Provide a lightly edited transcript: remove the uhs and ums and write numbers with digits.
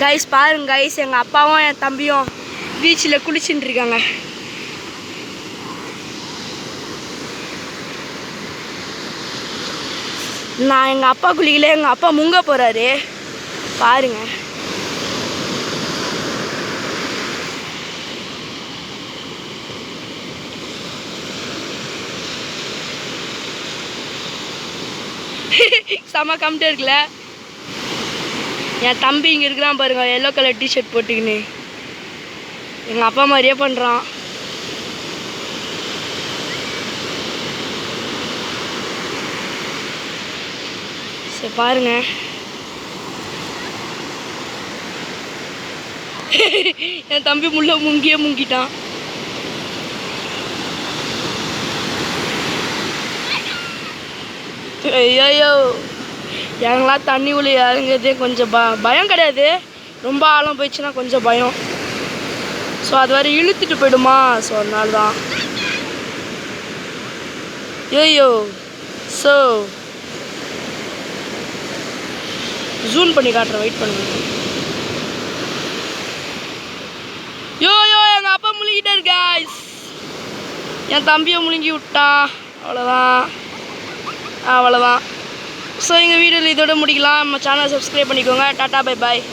Guys பாருங்க guys, எங்கள் அப்பாவும் என் தம்பியும் பீச்சில் குளிச்சுட்டு இருக்காங்க. நான் எங்கள் அப்பா குளிக்கல, எங்கள் அப்பா முங்க போகிறாரு பாருங்க. செம்ம கம்மிட்டு இருக்குல்ல. என் தம்பி இங்கே இருக்கிறான் பாருங்க, எல்லோ கலர் டிஷர்ட் போட்டுக்கின்னு எங்கள் அப்பா மாதிரியே பண்ணுறான். சரி பாருங்க. என் தம்பி முங்கிட்டான். ஐயோ, எங்கெல்லாம் தண்ணி உள்ள இறங்குறதே கொஞ்சம் பயம் கிடையாது. ரொம்ப ஆழம் போயிடுச்சுன்னா கொஞ்சம் பயம். ஸோ அது வரை இழுத்துட்டு போயிடுமா, ஸோ அதனால தான். ஐயோ, ஸோ ஜூம் பண்ணி காட்டுறேன், வெயிட் பண்ணுங்க. யோயோ, எங்கள் அப்பா முழுகிட்டாரு கைஸ். என் தம்பியை முழுங்கி விட்டான். அவ்வளோதான். ஸோ எங்கள் வீடியோவில் இதோட முடிக்கலாம். நம்ம சேனலை சப்ஸ்கிரைப் பண்ணிக்கோங்க. Tata, bye bye.